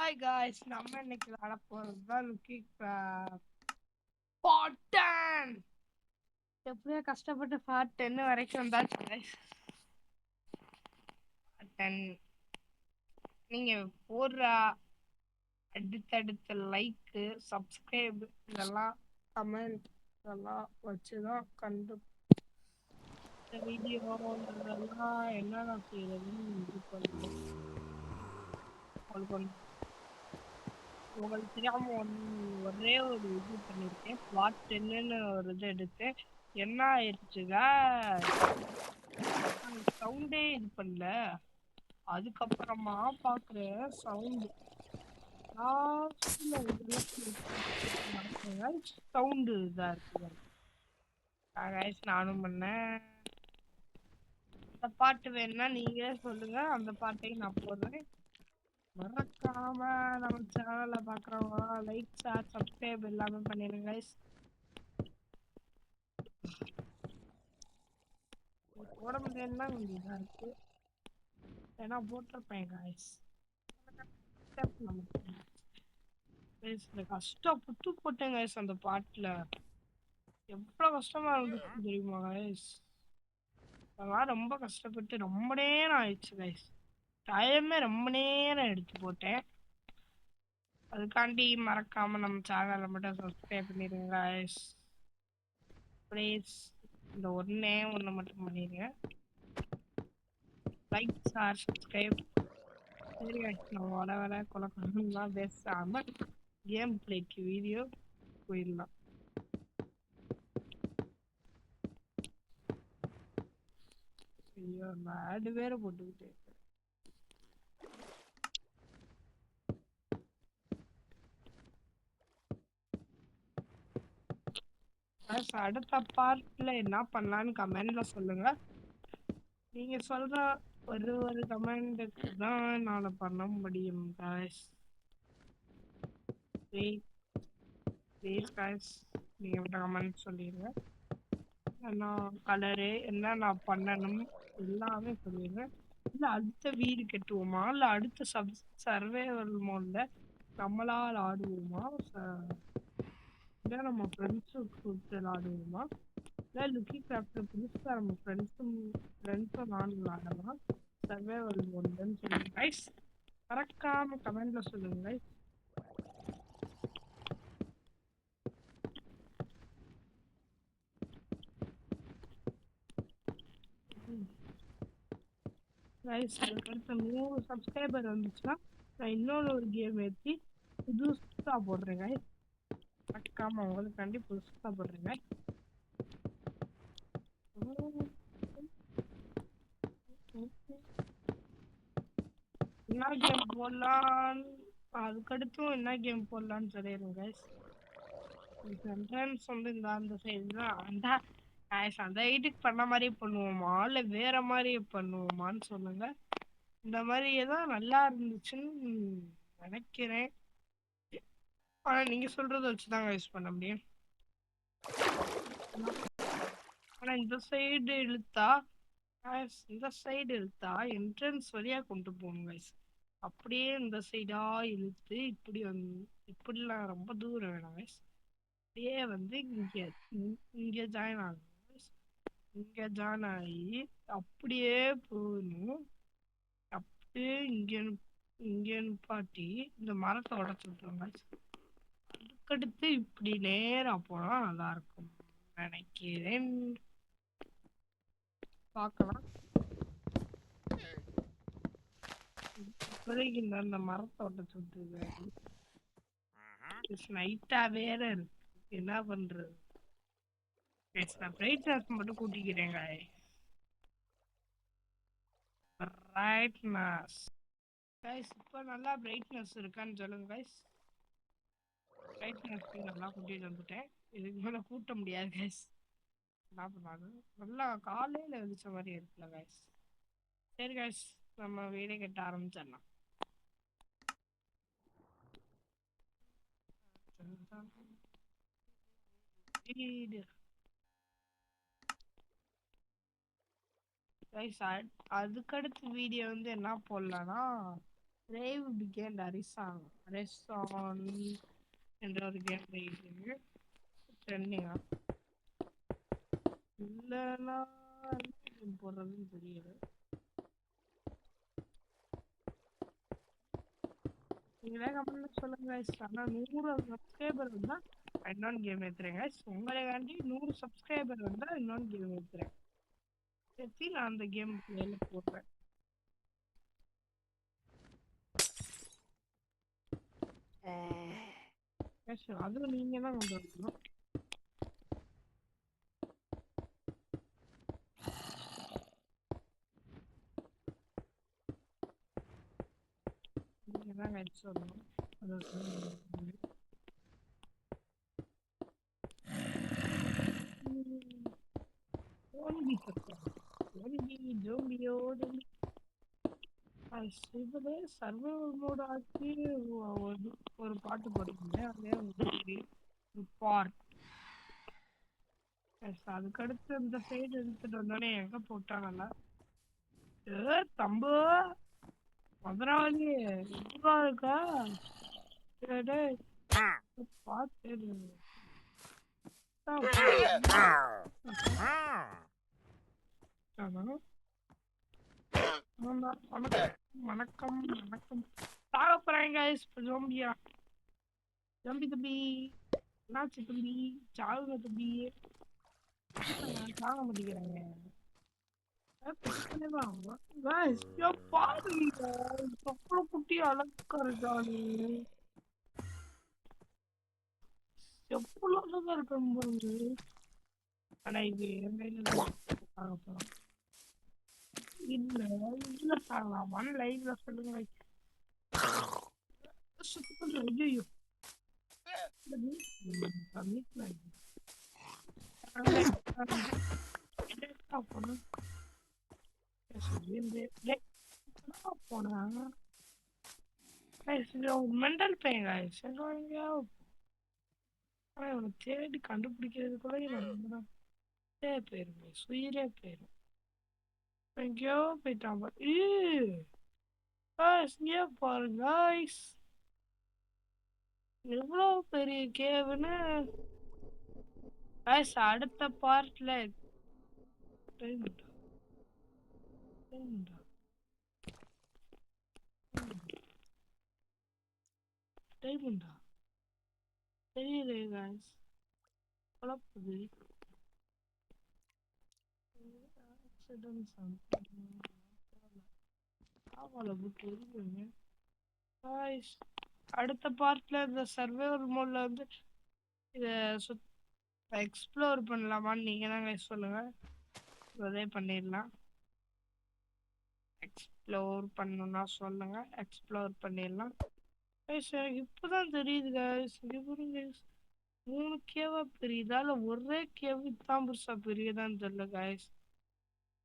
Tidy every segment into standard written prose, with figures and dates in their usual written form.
Hi guys, நம்ம இன்னைக்கு விளாட போறது தான் லுக்கி பார்ட் 10. எப்படியோ கஷ்டப்பட்டு பார்ட் 10 வரைக்கும் வந்தாச்சு guys. பார்ட் 10 நீங்க போடுற அடுத்தடுத்த லைக், சப்ஸ்கிரைப், இதெல்லாம் கமெண்ட் இதெல்லாம் வச்சுதான் கண்டு வீடியோ இதெல்லாம் என்னென்ன செய்யறதுன்னு இது பண்ணுவோம். உங்களுக்கு தெரியாம ஒரே ஒரு இது பண்ணிருக்கேன். பார்ட் 10ன்னு ஒரு இது எடுத்து என்ன ஆயிடுச்சுங்க, சவுண்டே இது பண்ணல. அதுக்கப்புறமா பாக்குற சவுண்டு சவுண்டு இதா இருக்கு. நானும் பண்ணேன். அந்த பாட்டு வேணும்னா நீங்க சொல்லுங்க, அந்த பாட்டையும் நான் போடுறேன். மறக்காம நம்ம சேனல்ல பாக்குறவங்க லைக், ஷேர், சப்ஸ்கிரைப் எல்லாமே பண்ணிடுங்க guys. போட முடியலன்னா கொஞ்சம் இதா இருக்கு, ஏன்னா போட்டிருப்பேன் guys. கஷ்டப்பட்டு போட்டேன் guys. அந்த பாட்டுல எவ்வளவு கஷ்டமா இருந்துச்சு தெரியுமா guys. அதெல்லாம் ரொம்ப கஷ்டப்பட்டு ரொம்ப நேரம் ஆயிடுச்சு guys. டைமே ரொம்ப நேரம் எடுத்து போட்டேன். அதுக்காண்டி மறக்காம நம்ம சேனலை மட்டும் சப்ஸ்கிரைப் பண்ணிடுங்க guys. ப்ளீஸ் இந்த ஒண்ணு மட்டும் பண்ணிடுங்க. Like, share, subscribe. சரி guys, நம்ம வர குழப்பம்லாம் பேசாம கேம் பிளேக்கு வீடியோ போயிடலாம். ஐயோ, ஆடு வேற போட்டுக்கிட்டே. அடுத்த பார்ட்ல என்ன பண்ணலான்னு கமெண்ட்ல சொல்லுங்க. நீங்க சொல்ற ஒரு கமெண்ட்டுக்கு தான் என்னால பண்ண முடியும் guys. ப்ளீஸ் guys, நீங்க விட்ட கமெண்ட் சொல்லிடுங்க. என்ன கலரு, என்ன நான் பண்ணணும் எல்லாமே சொல்லிடுங்க. இல்லை அடுத்த வீடு கட்டுவோமா, இல்லை அடுத்த சர்வைவல் மோட்ல நம்மளால் ஆடுவோமா, இல்லை நம்ம ஃப்ரெண்ட்ஸு கூப்பிட்டு விளாடுவோமா, இல்லை லுக்கி கிராஃப்டில் புதுசாக நம்ம ஃப்ரெண்ட்ஸும் நானும் விளாடலாம் சர்வைவல் மோட்லன்னு சொல்லுங்க கைஸ். மறக்காம கமெண்ட்ல சொல்லுங்க கைஸ். கைஸ் அடுத்த 100 சப்ஸ்கிரைபர் வந்துச்சுன்னா நான் இன்னொரு ஒரு கேம் ஏற்றி புதுசாக போடுறேன் கைஸ். மறக்காம உங்களுக்காண்டி புதுசாக போடுறேங்க. என்ன கேம் போடலாம், அதுக்கடுத்தும் என்ன கேம் போடலான்னு சொல்லிடுங்க கைஸ். சென்ட்ரன்ஸ் வந்து அந்த சைடு தான் அந்த கைஸ். அந்த ஐட்டுக்கு பண்ண மாதிரி பண்ணுவோமா இல்லை வேற மாதிரி பண்ணுவோமான்னு சொல்லுங்க. இந்த மாதிரியே தான் நல்லா இருந்துச்சுன்னு நினைக்கிறேன். ஆனா நீங்க சொல்றத வச்சுதான் யூஸ் பண்ண முடியும். ஆனா இந்த சைடு இழுத்தா என்ட்ரன்ஸ் வழியா கொண்டு போகணும் கைஸ். அப்படியே இந்த சைடா இழுத்து இப்படி இப்படிலாம் ரொம்ப தூரம் வேணாம் கைஸ். அப்படியே வந்து இங்க ஜாயின் ஆகும். இங்க ஜாயின் ஆகி அப்படியே போகணும். அப்படியே இங்க நிப்பாட்டி இந்த மரத்தை உடச்சு விட்டுருங்க. அதுக்கடுத்து இப்படி நேரா போனா நல்லா இருக்கும் நினைக்கிறேன். பார்க்கலாம். இப்போதைக்கு இந்த மரத்தை உடச்சு விட்டுருக்காரு. நைட்டா வேற இருக்கு, என்ன பண்றது. நான் பிரைட்னஸ் மட்டும் கூட்டிக்கிறேங்க. பிரைட்னஸ் கைஸ் இப்போ நல்லா பிரைட்னஸ் இருக்கான்னு சொல்லுங்க கைஸ். பிரைட்னஸ் நல்லா கூட்டிட்டு வந்துட்டேன். இதுக்கு மேலே கூட்ட முடியாது கைஸ். என்ன பண்ணாது நல்லா காலையில் எழுதிச்ச மாதிரி இருக்குல்ல கைஸ். சரி கைஸ், நம்ம வீடே கட்ட ஆரம்பிச்சிடலாம். வீடு கைஸ். அதுக்கடுத்து வீடியோ வந்து என்ன போடலான்னா Brave began Arison என்ற ஒரு கேம் போயிட்டு ட்ரெண்டிங்கா இல்லைன்னா கேம் போடுறதுன்னு தெரியல. நீங்களே கமெண்ட்ல சொல்லுங்க guys. ஆனா 100 சப்ஸ்கிரைபர் வந்தா இன்னொன்று கேம் ஏத்துறேன் guys. உங்களை வேண்டி 100 சப்ஸ்கிரைபர் வந்தா இன்னொன்று கேம் ஏத்துறேன். ஏற்றி நான் அந்த கேம் பிளேல போடுறேன். அதுவும் நீங்க தான் கொண்டு வரணும். நீங்க தான் guys சொல்லணும். அது இதுல சர்வைவல் மோட் ஆக்கி ஒரு பாட்டு போட்டிருந்தேன். அதே பார்ட் அதுக்கடுத்து இந்த சைடு எடுத்துட்டு வந்தோடனே எங்க போட்டாங்கல்ல தம்பு மதுராவளி எப்படா இருக்கா பார்த்து வணக்கம் வணக்கம் சாக போறாங்க ஜோம்பியா ஜம்பி தம்பி என்னாச்சு தம்பி சாகுங்க தம்பி சாக மாட்டேங்கிறாங்க பாருங்க குட்டி அழகா இருக்கானு எவ்வளவு அழகா இருக்கான் பாருங்க. ஆனா இது என் கையில சாக போறோம் இல்ல இல்ல சாகலாமான்னு லைவ்ல சொல்லுங்க. ஐயோ மெண்டல் பெயின் தேடி கண்டுபிடிக்கிறதுக்குள்ள போயிருமே சுயிரே போயிரும். எங்கேயோ போயிட்டான் பாருங்க எவ்வளோ பெரிய கேவுன்னு அடுத்த பார்ட்ல தெரியலையே guys குழப்புது. அடுத்த பார்ட்ல இந்த சர்வைவல் மோட்ல வந்து இத எக்ஸ்ப்ளோர் பண்ணலாமான்னு நீங்க தான் guys சொல்லுங்க. அதே பண்ணிடலாம். எக்ஸ்ப்ளோர் பண்ணணும்னா சொல்லுங்க எக்ஸ்ப்ளோர் பண்ணிடலாம். இப்பதான் தெரியுது guys. இங்க பாருங்க 3 கேவா பெரியதா இல்ல ஒரே கேவு தான் பெருசா பெரியதான்னு தெரியல guys.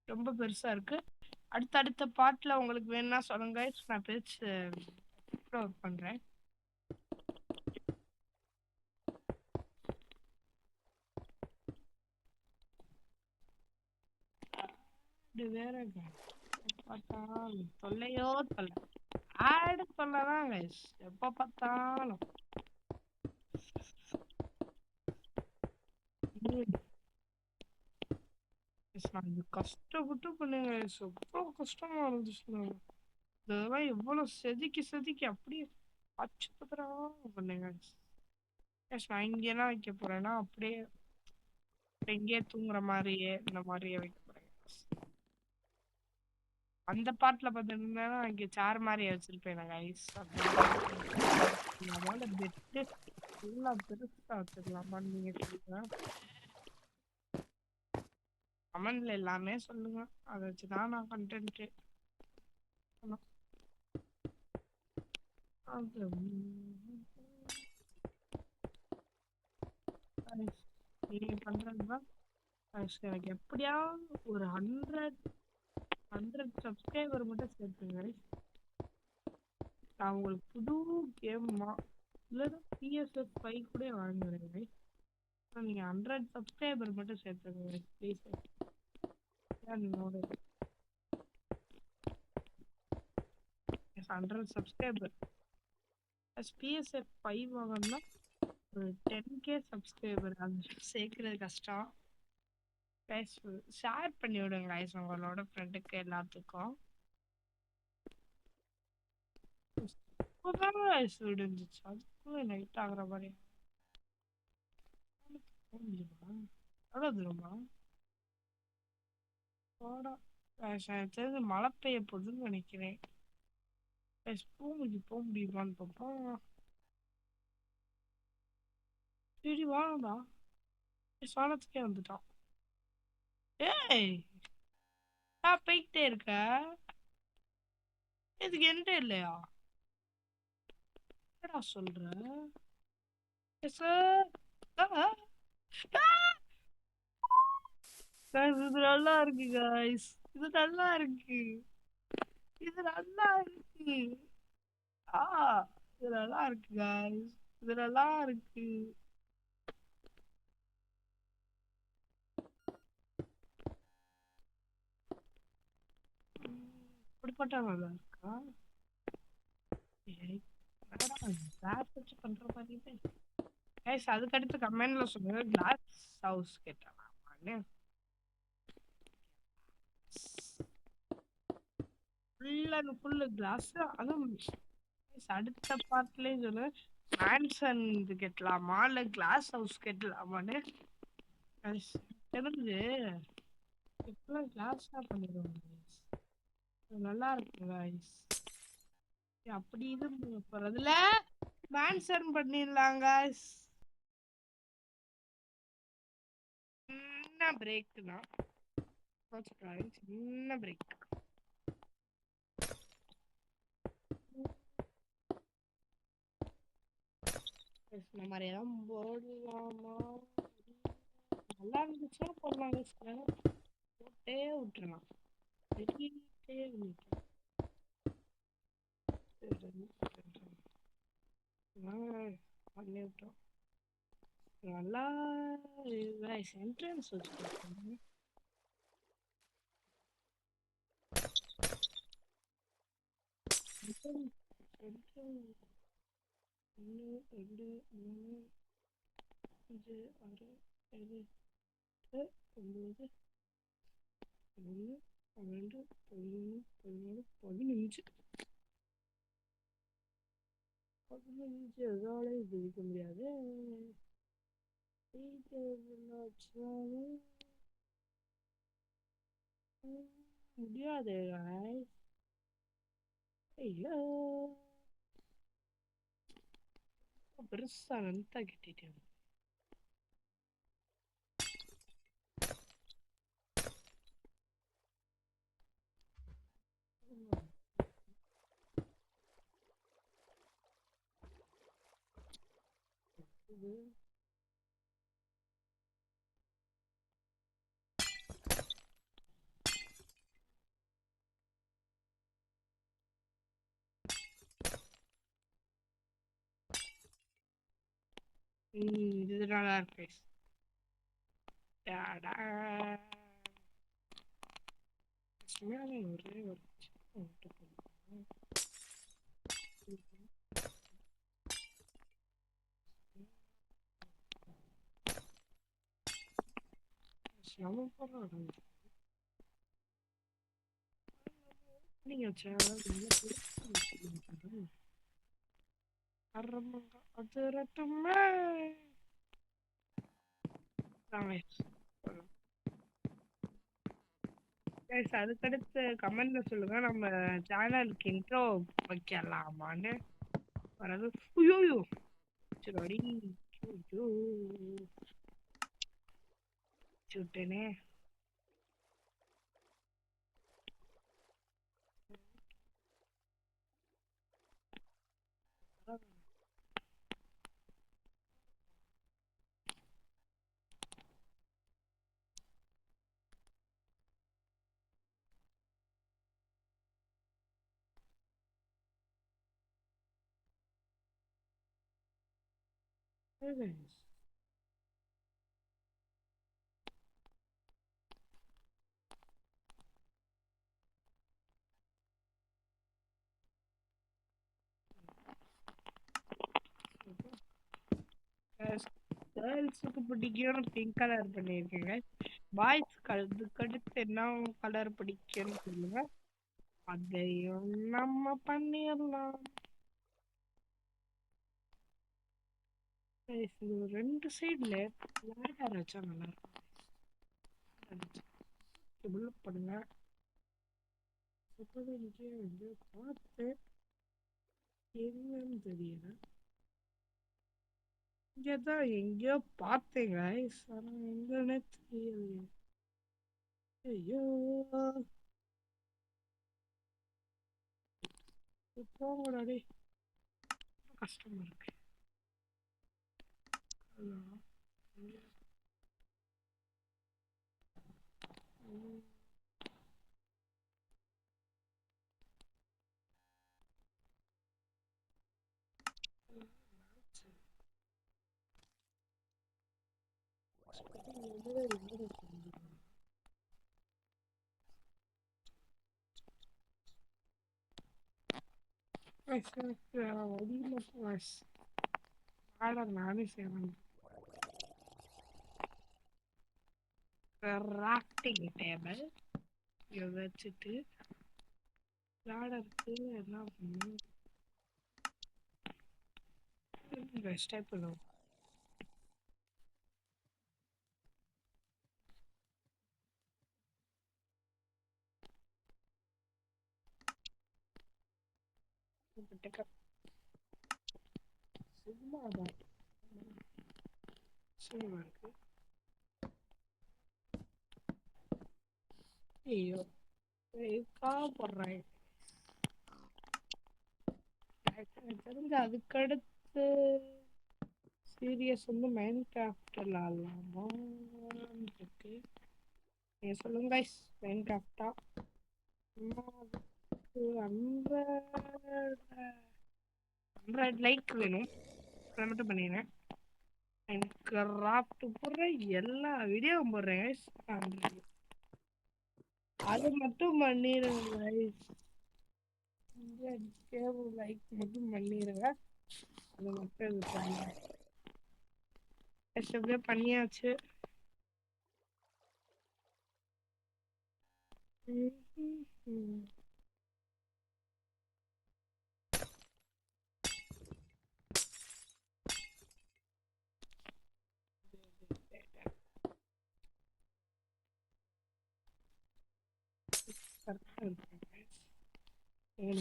ரொம்ப பெருசா இருக்கு. அடுத்த பார்ட்ல உங்களுக்கு வேணும்னா சொல்லுங்க guys. நான் பேச்சு எக்ஸ்ப்ளோர் பண்றேன். இது வேற பார்த்தாலும் தொல்லையோ தொல்லை ஆடு தொல்லைதான் guys எப்ப பார்த்தாலும். இது கஷ்டப்பட்டு பண்ணுங்க எவ்வளவு கஷ்டமா இருந்துச்சு. இதெல்லாம் எவ்வளவு செதுக்கி அப்படியே அச்சுப்பத்திரா பண்ணுங்க. நான் இங்கெல்லாம் வைக்க போறேன்னா அப்படியே எங்கேயே தூங்குற மாதிரியே இந்த மாதிரியே வைக்க போறேன். அந்த பாட்டுல பாத்தீங்கன்னா இங்க சேர் மாதிரியே வச்சிருப்பேன் நாங்க ஐஸ் அதனால பெட்டு எல்லாம் பெருசா வச்சிடலாமான்னு நீங்க சொல்லுங்க. கமெண்ட்ல எல்லாமே சொல்லுங்க. அதை வச்சுதான் நான் கண்டென்ட் நீங்க பண்றதுதான் எனக்கு எப்படியாவது ஒரு 100 சப்ஸ்கிரைபர் மட்டும் சேர்த்துங்க. நான் உங்களுக்கு புது கேம்மா இல்லைன்னா PS5 கூட வாங்குறேன். நீங்க 100 சப்ஸ்கிரைபர் மட்டும் சேர்த்துங்க ப்ளீஸ். 100 சப்ஸ்கிரைபர். பிஎஸ்எஃப் 5 வாங்கணும்னா ஒரு 10K சப்ஸ்கிரைபர் அது சேர்க்கறது கஷ்டம். கைஸ் ஷேர் பண்ணி விடுங்க கைஸ் உங்களோட ஃப்ரெண்டுக்கு எல்லாத்துக்கும். இப்போதான் கைஸ் விடுஞ்சிச்சு, அதுக்குள்ள நைட் ஆகுற மாதிரி. போக முடியுமா? எவ்வளோ தூரமா? போடா கைஸ், எனக்கு தெரிஞ்சு மழை பெய்ய போகுதுன்னு நினைக்கிறேன். கைஸ் போக முடியுமான்னு பார்ப்போம். சரி வாங்கடா. சாணத்துக்கே வந்துட்டான். ஏய் நான் போய்கிட்டே இருக்க, இதுக்கு என்கிட்ட இல்லையா? என்னடா சொல்ற? சார் இது நல்லா இருக்கு கைஸ், இது நல்லா இருக்கு, இது நல்லா இருக்கு. ஆ இது நல்லா இருக்கு கைஸ், இது நல்லா இருக்கு. இப்படிப்பட்ட நல்லா இருக்கா? ஏய், என்னடா கிளாஸ் வச்சு பண்ற மாதிரி. கைஸ் அதுக்கு அடுத்து கமெண்ட்ல சொல்லுங்க கிளாஸ் ஹவுஸ் கேட்டாங்க. Full and full glass. அதுவும் அடுத்த பார்ட்லயே சொல்லு, மேன்சன் இது கட்டலாமா இல்ல கிளாஸ் ஹவுஸ் கட்டலாமான்னு. தெரிஞ்சு இப்பெல்லாம் கிளாஸ் தான் பண்ணிடுவாங்க guys. இது நல்லா இருக்கு guys. அப்படி இது போறதுல மேன்சன் பண்ணிடலாம் guys. சின்ன பிரேக் தான், சின்ன பிரேக். இந்த மாதிரி எல்லாம் போடலாமா? நல்லா இருந்துச்சுன்னா போடலாம் guys, போட்டே விட்டுறலாம். வெளியிட்டே விட்டுறலாம். பண்ணி விட்டோம். நல்லா என்ட்ரன்ஸ் வச்சுருக்கோம். ஒன்று ரெண்டு மூணு 5 6 7 8 9 11 12 13 14 15 அதோட இது இருக்க முடியாது. முடியாது ஐயோ, பெருசா நந்தா கட்டிட்டேன். இது நல்லா இருக்கு. ஒரே ஒரு நீங்க அதுரட்டுமே. அதுக்கடுத்து கமெண்ட்ல சொல்லுங்க, நம்ம சேனலுக்கு இன்ட்ரோ வைக்கலாமான்னு. வரது ஐயோ சரி சுட்டேனே. கேர்ள்ஸுக்கு பிடிக்கும் பிங்க் கலர் பண்ணியிருக்கேங்க. பாய்ஸ்க்கு அதுக்கு அடுத்து என்ன கலர் பிடிக்கும்னு சொல்லுங்க, அதையும் நம்ம பண்ணிடலாம். Guys, இது ரெண்டு சைடுல லேடர் வச்சா நல்லா இருக்கும். டெவலப் பண்ணுங்க. எங்கேயோ பார்த்து என்னன்னு தெரியல. இங்கதான் எங்கேயோ பார்த்தேன் guys. ஆனா எங்கன்னு தெரியலையே. ஐயோ போங்கடா டேய், கஷ்டமா இருக்கு. ஹலோ. நானே செய்வேன். கிராஃப்டிங் டேபிள் இதை வச்சுட்டு லாடருக்கு என்ன பண்ணணும், டைப் பண்ணுவோம். சும்மா தான் சும்மா இருக்கு. ஐயோ போடுறேன். தெரிஞ்ச அதுக்கடுத்து சீரியஸ் வந்து மைண்ட் கிராஃப்ட் விளாடலாமா இருக்கு. நீங்க சொல்லுங்க guys, மைண்ட் கிராஃப்டா? ஹண்ட்ரட் லைக் வேணும், அதை மட்டும் பண்ணிடுறேன். மைண்ட் கிராஃப்ட் போடுற எல்லா வீடியோவும் போடுறேன் guys. அது மட்டும் பண்ணிடுங்க guys. லைக் மட்டும் பண்ணிடுங்க, அது மட்டும் இது பண்ணுங்க. எப்படியோ பண்ணியாச்சு.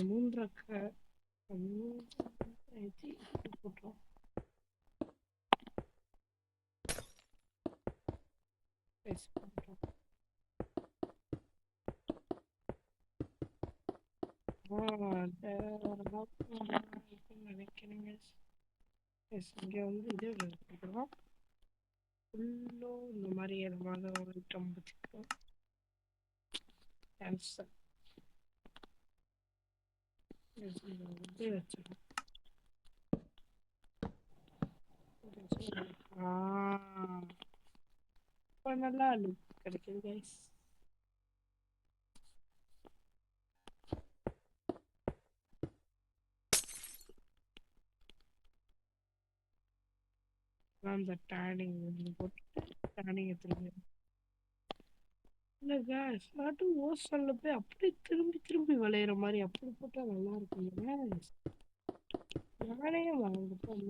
மூன்றரை போட்டோம். நினைக்கிறேங்க. இங்கே வந்து இது எடுத்துக்கிறோம். ஃபுல்லும் இந்த மாதிரி எதுவாக ஒரு ஐட்டம் வச்சுக்கிறோம். கேன்சல் இது வச்சுக்கிறோம். இப்போ நல்லா லுக் கிடைக்குது கைஸ். அந்த டேனிங் போட்டு டேனிங் எடுத்துருங்க. இல்லை கேஸ் நாட்டும் ஓசன்ல போய் அப்படி திரும்பி திரும்பி விளையிற மாதிரி அப்படி போட்டால் நல்லா இருக்கும். நானே வாங்கிப்போம்.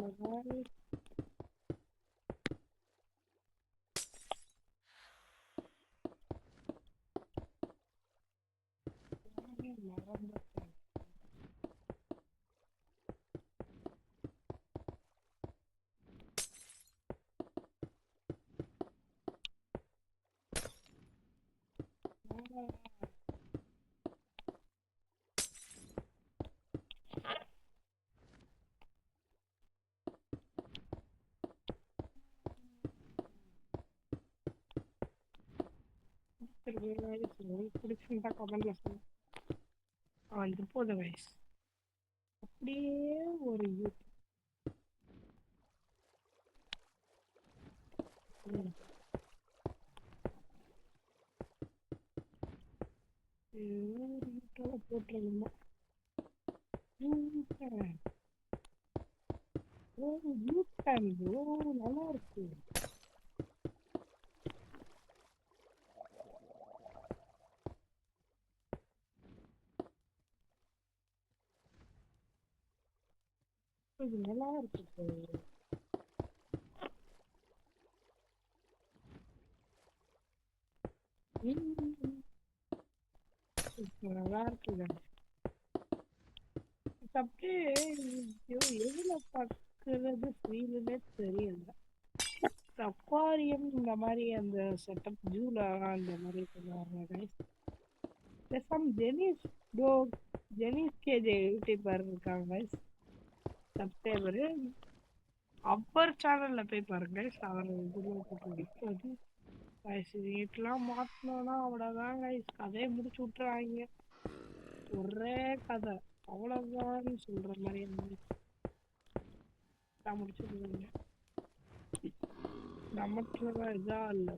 பிடிச்சிருந்தா கமெண்ட்ல சொல்லுங்க. இது போதும் கைஸ். அப்படியே ஒரு போட்டுருந்தோம். டைம் ப்ரோ, நல்லா இருக்கு. இது நல்லா இருக்கு bro. ம், இது நல்லா இருக்குங்க. இது அப்படியே ஐயோ, எதுல பாக்குறது ஃபீலுமே தெரியல. அக்வாரியம் இந்த மாதிரி அந்த செட்டப் ஜூல அந்த மாதிரி பண்ணுவாங்க guys. பேசாம Jenneys bro, Jenneys K J YouTuber இருக்காங்க guys, சப்ஸ்கிரைபரு. அவர் சேனல்ல போய் பாருங்க guys. அவர் இதுல போட்டு guys, வீட்டுலாம் மாட்டணும்னா அவ்வளவுதான் guys, கதையை முடிச்சு விட்டுறாங்க. ஒரே கதை அவ்வளவுதான் சொல்ற மாதிரி முடிச்சிருக்காங்க. நமக்கு இதா இல்ல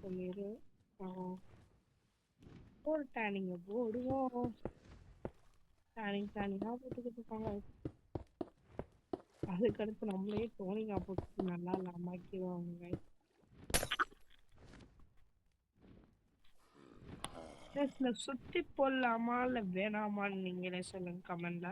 பண்ணிரு. ஒரு டேனிங்க போடுவோம். டேனிங்கா போட்டுக்கிட்டு இருக்காங்க. அதுக்கடுத்து நம்மளே டோனிங்கா போட்டு நல்லா இல்லாமக்கிடுவாங்க. சுத்தி போடலாமா இல்ல வேணாமான்னு நீங்களே சொல்லுங்க கமெண்ட்ல.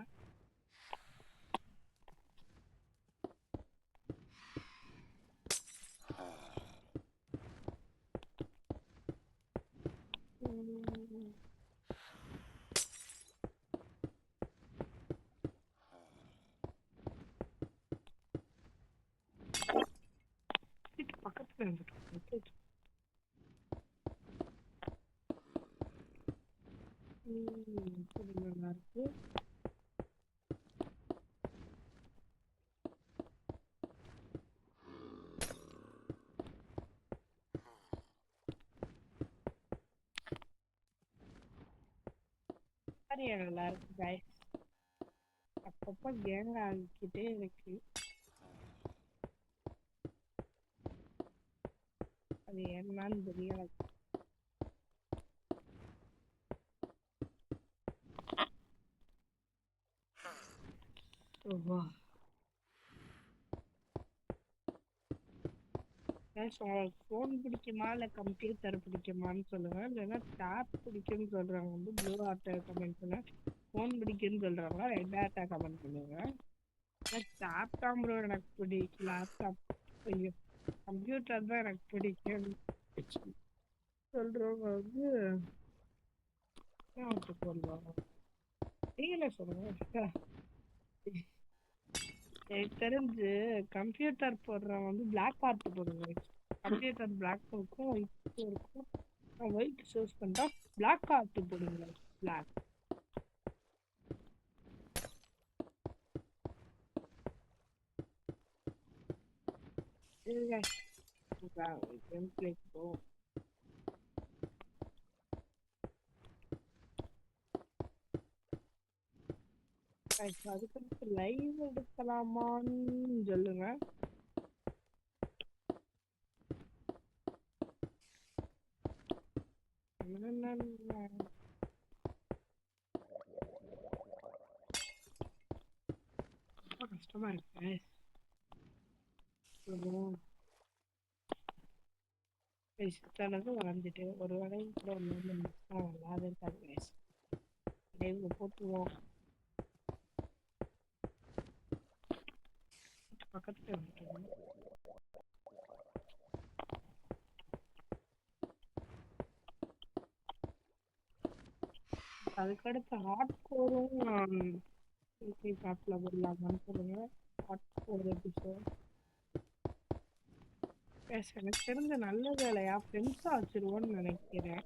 பக்கத்துல இருந்துட்டு நல்லா இருக்கு. நல்லா இருக்கு guys. அப்பப்ப கேங் ஆகிக்கிட்டே இருக்கு. அது என்னன்னு தெரியல. உங்களுக்கு ஃபோன் பிடிக்குமா இல்லை கம்ப்யூட்டர் பிடிக்குமான்னு சொல்லுங்க. இல்லைன்னா டேப் பிடிக்கும்னு சொல்றவங்க வந்து ப்ளூ ஆர்ட்டை கமெண்ட் பண்ணுங்க. ஃபோன் பிடிக்குன்னு சொல்றவங்க ரெட் ஆர்ட்டை கமெண்ட் பண்ணுங்க. டேப் தான் ப்ரோ எனக்கு பிடிக்கும். லேப்டாப் ஐயோ கம்ப்யூட்டர் தான் எனக்கு பிடிக்கும் சொல்றவங்க வந்து சொல்லுவாங்க. நீங்களே சொல்லுங்க. எனக்கு தெரிஞ்சு கம்ப்யூட்டர் போடுறவங்க வந்து பிளாக் ஆர்ட் போடுங்க. கம்ப்யூட்டர் பிளாக் இருக்கும், ஒயிட் இருக்கும். ஒயிட் சூஸ் பண்ணிட்டா பிளாக் ஆர்ட் போடுங்க. பிளாக் அதுக்கு லைவ் எடுக்கலாமான்னு சொல்லுங்க. கஷ்டமா இருக்கு. வளர்ந்துட்டு ஒரு வேலையும் கூட நல்லா இருக்காது. லைவ்ல போட்டுருவோம். பக்கத்துல வந்துட்டு அதுக்கடுத்து ஹாட் கோரும் பாட்டில் போடலாமான்னு சொல்லுங்க. ஹாட் கோர் எபிசோட் எனக்கு தெரிஞ்ச நல்ல வேலையா ஃப்ரெண்ட்ஸா வச்சிருவோன்னு நினைக்கிறேன்.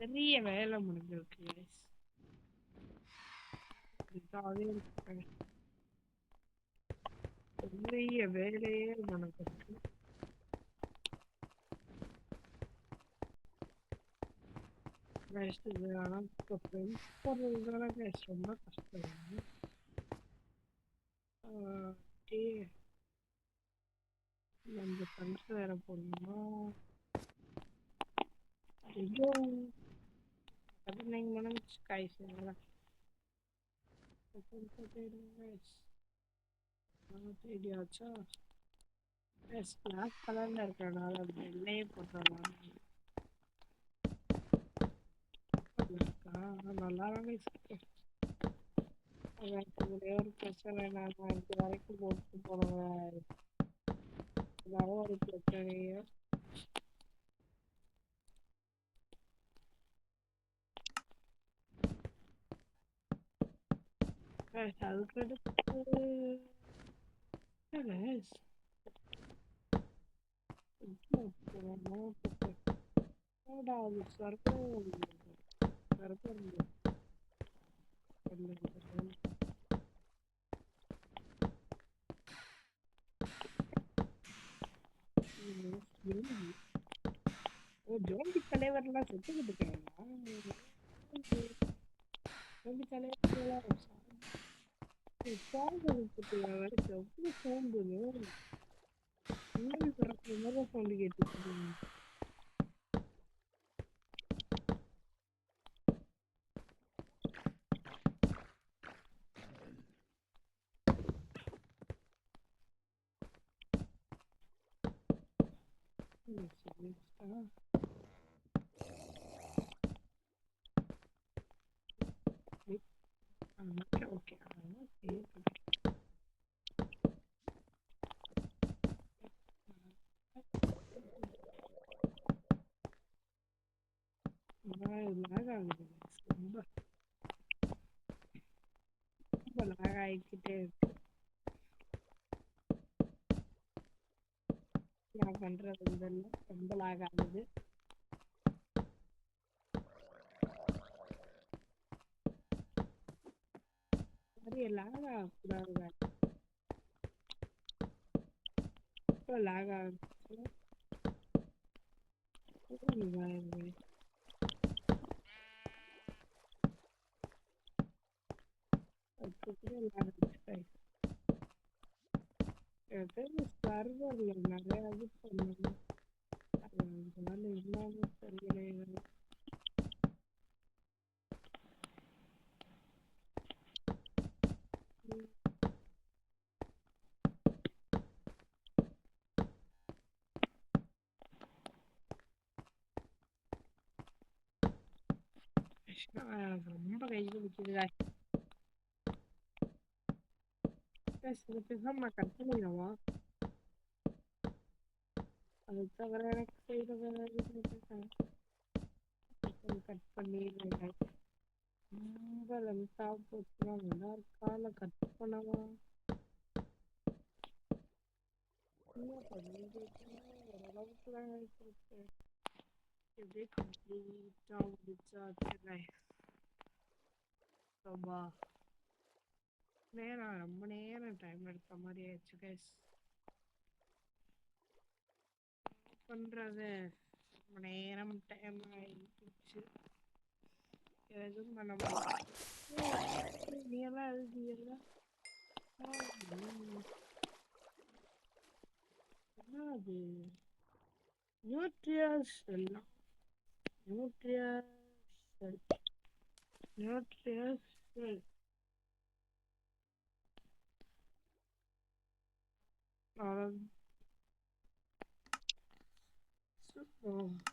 பெரிய வேலை முடிஞ்சிருக்கு. இதாவே இருக்கு. பெரிய வேலையே நமக்கு இருக்கு. Guys, இது ஆனா இப்போ ஃப்ரெண்ட்ஸ் போடுறதுனால guys ரொம்ப கஷ்டம். டே நம்ம ஃப்ரெண்ட்ஸ் வேற போடணுமா? ஐயோ 19 minutes guys. தேடியாச்சா? எஸ் பிளாக் கலர்ல இருக்கிறனால அது வெள்ளையே போட்டுடலாம். நல்லா இருக்கு. ஒரே ஒரு பிரச்சனை நான் இது வரைக்கும் போட்டு போனேன். எல்லாரும் ஒரு பிரச்சனையே. அதுக்கடுத்து ஜோம்பி தலைவர்லாம் செத்துக்கிட்டு இருக்காங்களா? ஜோம்பி தலைவர் எவ்வளவு சோம்புது சவுண்டு கேட்டு ஓகே ரொம்ப லாக் ஆகிக்கிட்டே இருக்கு. நான் பண்றது இதெல்லாம் ரொம்ப லாக் ஆகுது. சரி லாக் ஆகக்கூடாது. இப்போ லாக் ஆகுது. சர்வர்ல நிறைய இது பண்ணணும். அதனால இல்லாம தெரியல. ரொம்ப கையில் நிற்குதுடா. பேசாம நான் கட் பண்ணிடவா? அது தவிர எனக்கு செய்யற வேலை கட் பண்ணிடுறேன். ரொம்ப லென்த்தா போச்சுன்னா நல்லா இருக்கால கட் பண்ணவா? ஓரளவுக்கு தான் இருக்கு. இப்படியே கம்ப்ளீட்டா முடிச்சா ரொம்ப நேரம் ரொம்ப நேரம் டைம் எடுத்த மாதிரி ஆயிடுச்சு கைஸ். பண்றது ரொம்ப நேரம் டைம் ஆயிடுச்சு. எதுவும் பண்ண முடியாது. நீ எல்லாம் எழுதியல்ல என்ன அது? நியூட்ரியஸ் எல்லாம் நியூட்ரியஸ் நியூட்ரியஸ்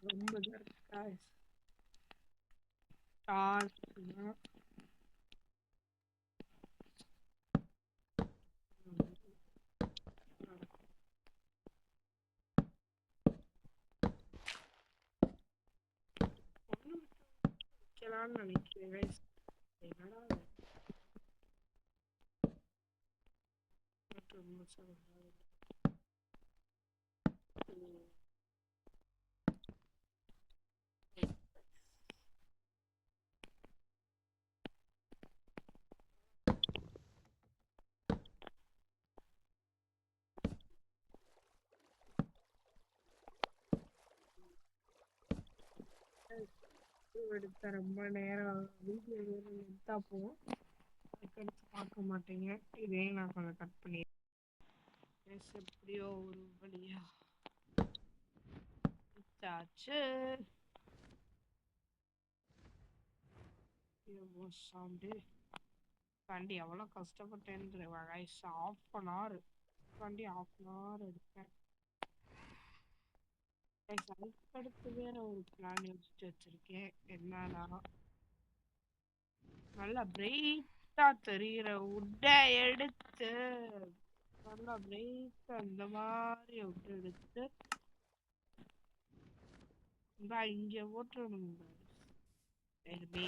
ரொம்ப நினைக்கிறேன். என்னடா எடுத்த ரொம்ப நேரம் வீடியோ எடுத்தா போகும், அதுக்கடுத்து பார்க்க மாட்டேங்க. இதையும் நான் கொஞ்சம் கட் பண்ணி எப்படியோ ஒரு வழியா ஆச்சு. சவுண்டு வண்டி எவ்வளோ கஷ்டப்பட்டேன்ற வயசு ½ வண்டி ½ எடுத்தேன். அதுக்கடுத்து வேற ஒரு பிளான் யோசிச்சு வச்சிருக்கேன். என்னன்னா நல்லா பிரைட்டா தெரியுற உட்டை எடுத்து நல்லா பிரைட்டா அந்த மாதிரி உட்டு எடுத்து இங்க ஓட்டணும். இப்படி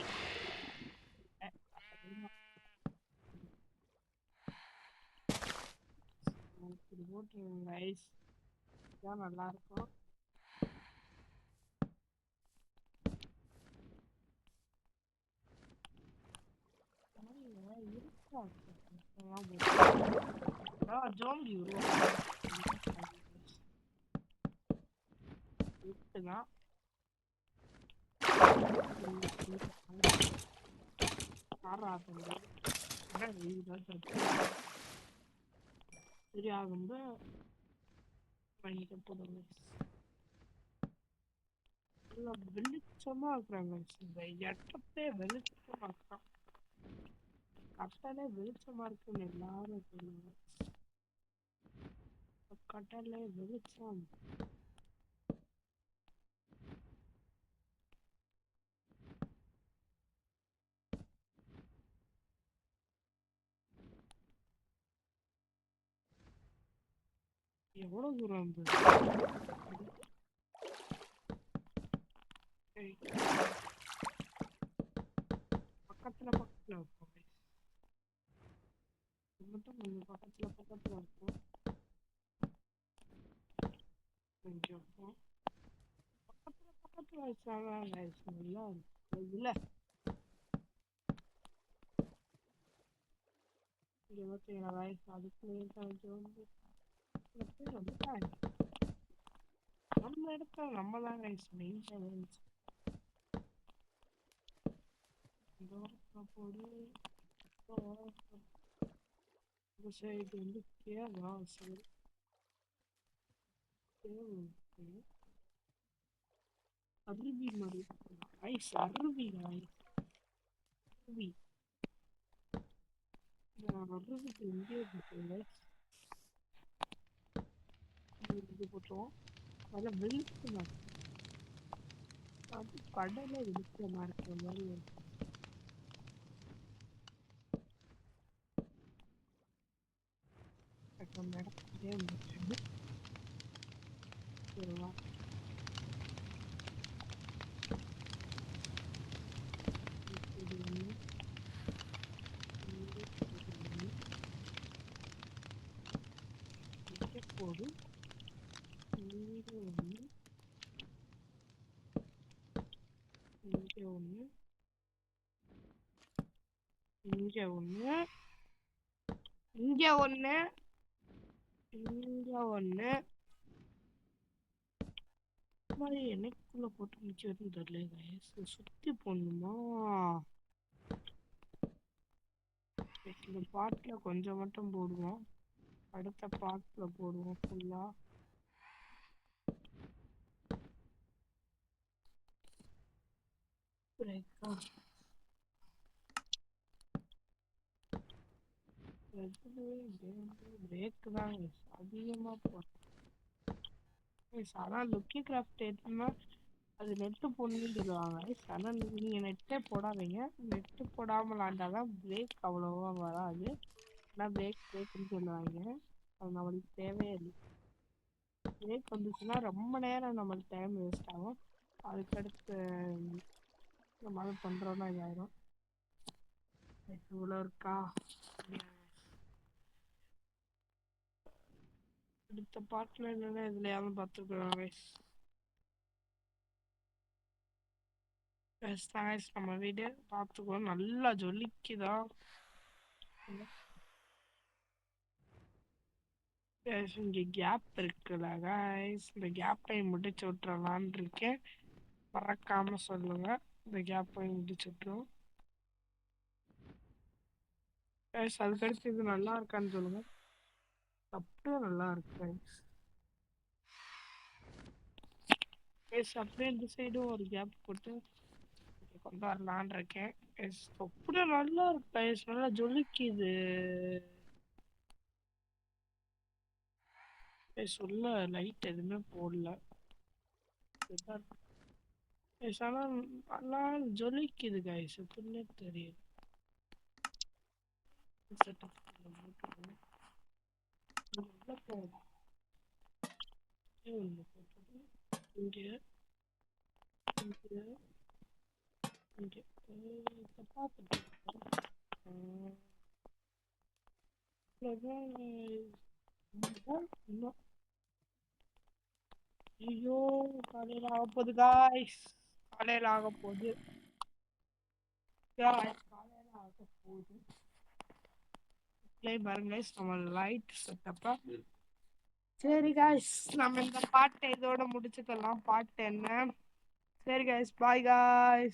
ஓட்டணும் ரைஸ் தான் நல்லா இருக்கும். ஜோம்பி உருவாக்குதான் சரியாகும்ப பண்ணிட்டு போடுங்க. வெளிச்சமா இருக்கிறாங்க. இந்த இடத்தே வெளிச்சமா இருக்கான். கட்டளை வெளிச்சமா இருக்குன்னு எல்லாரும் சொல்லுவாங்க. கட்டளை வெளிச்சம் எவ்வளவு தூரம் இருந்தது? பக்கத்துல பக்கத்துல இருக்கும். மட்டும் கொஞ்சம் பக்கத்துல பக்கத்துல இருக்கும். கொஞ்சம் பக்கத்துல பக்கத்துல வச்சாங்க நல்லா இதுல வயசு அதுக்குள்ளே கொஞ்சம் நம்ம இடத்துல நம்ம தான் மெயின்டெனன்ஸ் போடு. இந்த சைடு வந்து கேவா சரி அருவி மாதிரி ஐஸ் அருவி அருவி அருவிக்கு எங்கேயோ இது போட்டுருவோம். அதெல்லாம் வெளிச்சமா அது கடலை வெளிச்சமா இருக்கிற மாதிரி இருக்கும். நடக்கவே முடியாது. சரிவா போடு இங்கே ஒன்று இங்கே ஒன்று இங்கே ஒன்று இங்கே ஒன்று இங்கே ஒன்று மாதிரி எனக்குள்ள போட்டு மிச்சம் வரைக்கும் தெரியல. சுத்தி போடணுமா? இந்த பாட்டுல கொஞ்சம் மட்டும் போடுவோம். அடுத்த பாட்டுல போடுவோம் ஃபுல்லா. பிரேக் தான் அதிகமா போடும். ஆனால் லுக்கி கிராஃப்ட் எடுத்தோம்னா அது நெட்டு போடணும்னு சொல்லுவாங்க. ஆனால் நீங்கள் நெட்டே போடாதீங்க. நெட்டு போடாமல் விளாண்டாதான் பிரேக் அவ்வளோவா வராது. ஆனால் பிரேக்குன்னு சொல்லுவாங்க. அது நம்மளுக்கு தேவையே இல்லை. பிரேக் வந்துச்சுன்னா ரொம்ப நேரம் நம்மளுக்கு டைம் வேஸ்ட் ஆகும். அதுக்கடுத்து நம்ம அது பண்ணுறோன்னா இதாயிரும். இவ்வளோ இருக்கா? அடுத்த பாட்டில் இல்லைன்னா இதுலையாவது பார்த்துக்குறாங்க. நம்ம வீடு பார்த்துக்கோ நல்லா ஜொலிக்குதா. இங்கே கேப் இருக்குல்ல கைஸ், இந்த கேப்பை முடிச்சு விட்டுறலான்னு இருக்கேன். மறக்காம சொல்லுங்க. இந்த கேப் போய் முடிச்சுட்ரும். அதுக்கடுத்து இது நல்லா இருக்கான்னு சொல்லுங்க. அப்படியே நல்லா இருக்கு அப்படியே இந்த சைடும் ஒரு கேப் போட்டு கொண்டு வரலான் இருக்கேன். அப்படியே நல்லா இருக்கு நல்லா ஜொலிக்குது. சொல்ல லைட் எதுவுமே போடல. ஆனா நல்லா ஜொலிக்குது கைஸ், எப்படின்னே தெரியும். இங்கே இங்கே ஐயோ காலையில ஆக போகுது காய்ஸ், காலையில ஆக போகுது காலையில ஆக போகுது. பாருங்க நம்ம லைட் செட்டப்பா. சரி காய்ஸ், நம்ம இந்த பாட்டை இதோட முடிச்சுக்கலாம். பாட்டு என்ன? சரி காய்ஸ், பாய் காய்ஸ்.